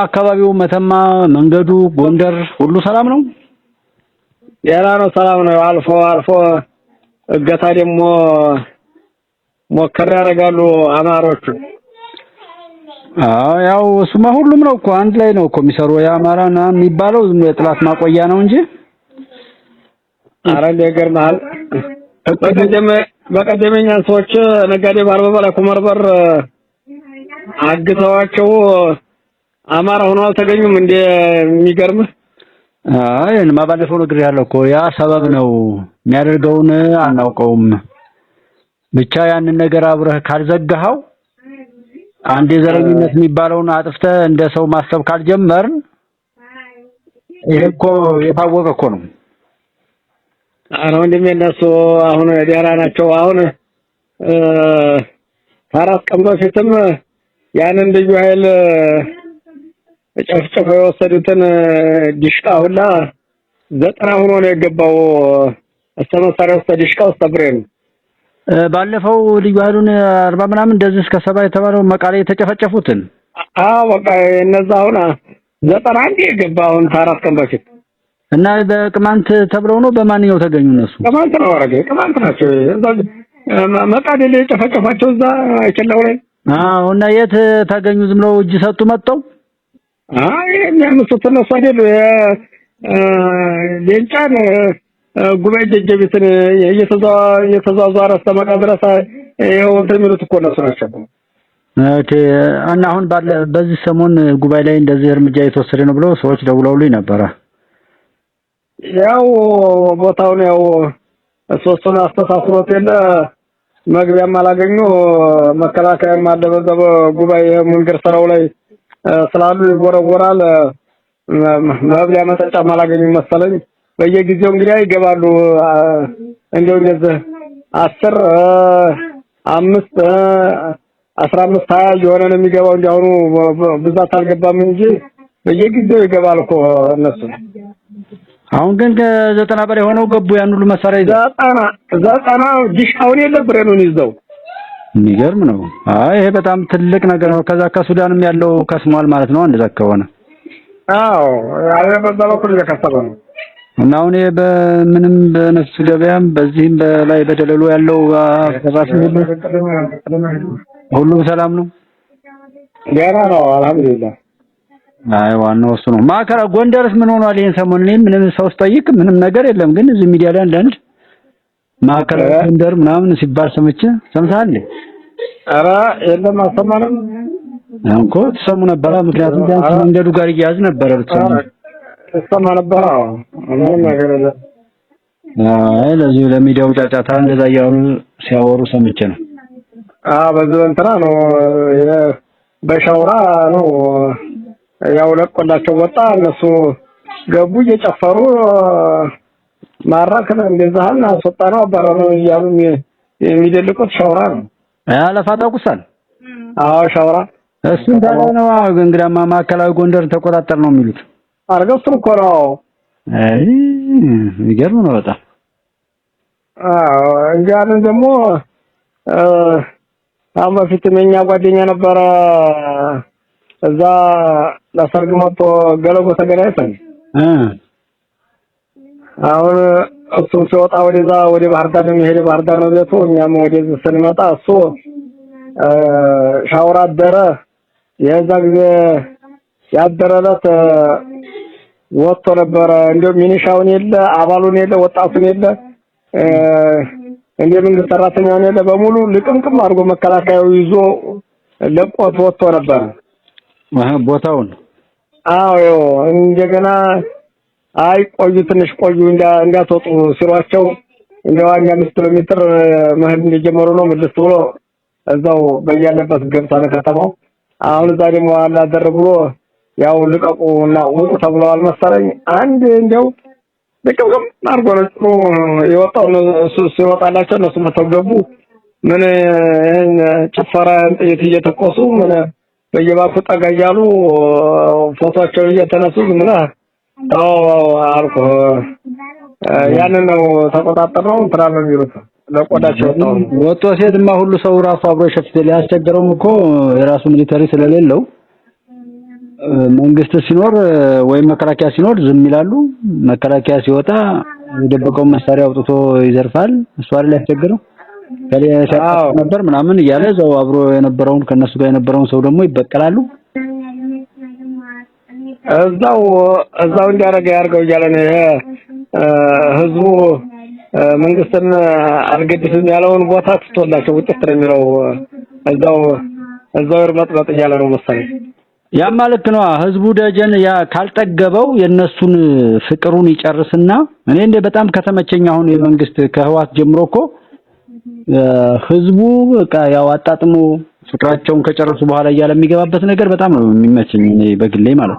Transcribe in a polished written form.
አካባቢው መተማ መንገዱ ጎንደር ሁሉ ሰላም ነው? ያላ ነው ሰላም ነው። አልፎ አልፎ እገታ ደግሞ ሞከር ያደርጋሉ አማሮቹ። ያው እሱማ ሁሉም ነው እኮ አንድ ላይ ነው እኮ የሚሰሩ የአማራና የሚባለው ዝም የጥላት ማቆያ ነው እንጂ አረን ይገርማል። በቀደመኛ ሰዎች ነጋዴ ባርበባ ላይ ኩመርበር አግተዋቸው አማራ ሆነው አልተገኙም እንደ የሚገርም እንማ ባለፈው ነገር ያለው እኮ ያ ሰበብ ነው የሚያደርገውን አናውቀውም። ብቻ ያንን ነገር አብረህ ካልዘጋኸው አንዴ ዘረኝነት የሚባለውን አጥፍተህ እንደ ሰው ማሰብ ካልጀመርን ይሄ እኮ የታወቀ እኮ ነው። አሁን እንደሚነሱ አሁን ዲያራ ናቸው። አሁን ታራስ ቀን በፊትም ያንን ልዩ ኃይል ጨፍጨፈው የወሰዱትን ዲሽቃ ሁላ 90 ሆኖ ነው የገባው። አስተመሳሪው ዲሽቃው ብሬን ባለፈው ልዩ ኃይሉን 40 ምናምን እንደዚህ እስከ 70 የተባለው መቃሌ የተጨፈጨፉትን በቃ እነዛ አሁን 91 የገባውን ታራስ ቀን በፊት እና በቅማንት ተብለው ነው በማንኛው ተገኙ? እነሱ ቅማንት ነው አረገ ቅማንት ናቸው። መቃሌ ላይ የጨፈጨፋቸው እዛ አይችላው ላይ እና የት ተገኙ? ዝም ብለው እጅ ሰጡ መጣው? የሚያምሱት እነሱ አይደሉ ሌንጫን ጉባኤ ደጀቢትን እየተዛዛረ አስተማቃ ድረስ ይሄው እንደሚሉት እኮ እነሱ ናቸው። ኦኬ። እና አሁን በዚህ ሰሞን ጉባኤ ላይ እንደዚህ እርምጃ የተወሰደ ነው ብለው ሰዎች ደውለውልኝ ነበረ። ያው ቦታውን ያው ሶስቱን አስተሳስሮት የለ መግቢያም አላገኙ መከላከያም አለበዘበ ጉባኤ መንገር ስራው ላይ ስላሉ ይጎረጎራል። መብሊያ መጠጫም አላገኙ መሰለኝ። በየጊዜው እንግዲህ ይገባሉ። እንደው እንደዚህ 10 5 15 20 የሆነ ነው የሚገባው። እንዲያውኑ ብዛት አልገባም እንጂ በየጊዜው ይገባል እኮ እነሱ። አሁን ግን ከ90 በላይ ሆነው ገቡ። ያን ሁሉ መሳሪያ ይዘው 90 ዲሽቃውን የለብረኑን ይዘው የሚገርም ነው። ይሄ በጣም ትልቅ ነገር ነው። ከዛ ከሱዳንም ያለው ከስሟል ማለት ነው እንደዛ ከሆነ። በዛው ሁሉ የከሰበ ነው። እና አሁን በምንም በነፍስ ገበያም በዚህም በላይ በደለሉ ያለው አስተባባሪ ሁሉ ሰላም ነው። ገና ነው አልሐምዱሊላህ። ዋናው እሱ ነው። ማከራ ጎንደርስ ምን ሆኗል? ይሄን ሰሞን ምንም ሰው ስጠይቅ ምንም ነገር የለም። ግን እዚህ ሚዲያ ላይ አንዳንድ ማከራ ጎንደር ምናምን ሲባል ሰምተሃል? ኧረ የለም አልሰማንም። እንኮ ተሰሙ ነበር። ምክንያቱም ቢያንስ መንገዱ ጋር ይያዝ ነበር ተሰማ ነበር። ምንም ነገር የለም። ለዚህ ለሚዲያው ጫጫታ እንደዛ ያወሩ ሲያወሩ ሰምቼ ነው። በዚህ እንትና ነው በሻውራ ነው ያው ለቆላቸው ወጣ። እነሱ ገቡ እየጨፈሩ ማራከና እንደዛና አስወጣነው አባረረው እያሉ የሚደልቁት ሻውራ ነው። ለፋታው ቁሳል ሻውራ እሱ እንዳለ ነው። እንግዳማ ማዕከላዊ ጎንደር ተቆጣጣር ነው የሚሉት አርገውም እኮ ነው። ይገርም ነው በጣም። እንጃን ደግሞ አሁን በፊት የኛ ጓደኛ ነበረ እዛ ለሰርግ መጥቶ ገለጎ ተገናኝተን አሁን እሱ ሲወጣ ወደ ባህር ዳር ነው የሚሄድ። ባህር ዳር ነው ቤቱ። እኛም ወደዚህ ስንመጣ እሱ ሻውራ አደረ። የዛ ጊዜ ያደረለት ወጥቶ ነበረ። እንደው ሚኒሻውን የለ አባሉን የለ ወጣቱን የለ እንደምን ሰራተኛውን የለ በሙሉ ልቅምቅም አድርጎ መከላከያው ይዞ ለቆት ወጥቶ ነበር ቦታውን። እንደገና ቆዩ ትንሽ ቆዩ እንዳትወጡ ሲሯቸው እንደው 5 ኪሎ ሜትር መሄድ እንደጀመሩ ነው መልስ ብሎ እዛው በያለበት ገብታ ከተማው። አሁን እዛ ደግሞ አላደረ ብሎ ያው ልቀቁና ወጡ ተብለዋል መሰለኝ። አንድ እንደው ልቅምቅም አድርጎ ነው የወጣው። እሱ ሲወጣላቸው እነሱ መተገቡ ምን ጭፈራ እየተቆሱ ምን በየባኩ ጠጋ እያሉ ፎቶአቸውን እየተነሱ ምና አልኩ ያንን ነው ተቆጣጣረው ትራም የሚሉት ለቆዳቸው ወጥቶ ሴትማ ሁሉ ሰው ራሱ አብሮ ሸፍተ ሊያስቸግረውም እኮ የራሱ ሚሊተሪ ስለሌለው መንግስት ሲኖር ወይም መከላከያ ሲኖር ዝም ይላሉ። መከላከያ ሲወጣ የደበቀውን መሳሪያ አውጥቶ ይዘርፋል። እሱ አይደል ያስቸገረው? ነበር ምናምን እያለ እዛው አብሮ የነበረውን ከነሱ ጋር የነበረውን ሰው ደግሞ ይበቀላሉ። እዛው እንዲያረጋ ያርገው እያለ ነው ህዝቡ መንግስትን አልገድፍም ያለውን ቦታ ትቶላቸው ውጤት ነው የሚለው እዛው ይርመጥመጥ እያለ ነው መሰለኝ። ያ ማለት ነው ህዝቡ ደጀን ያ ካልጠገበው የነሱን ፍቅሩን ይጨርስና እኔ እንደ በጣም ከተመቸኝ አሁን የመንግስት ከህዋት ጀምሮ እኮ ህዝቡ በቃ ያው አጣጥሞ ፍቅራቸውን ከጨረሱ በኋላ እያለ የሚገባበት ነገር በጣም ነው የሚመቸኝ እኔ በግሌ ማለት ነው።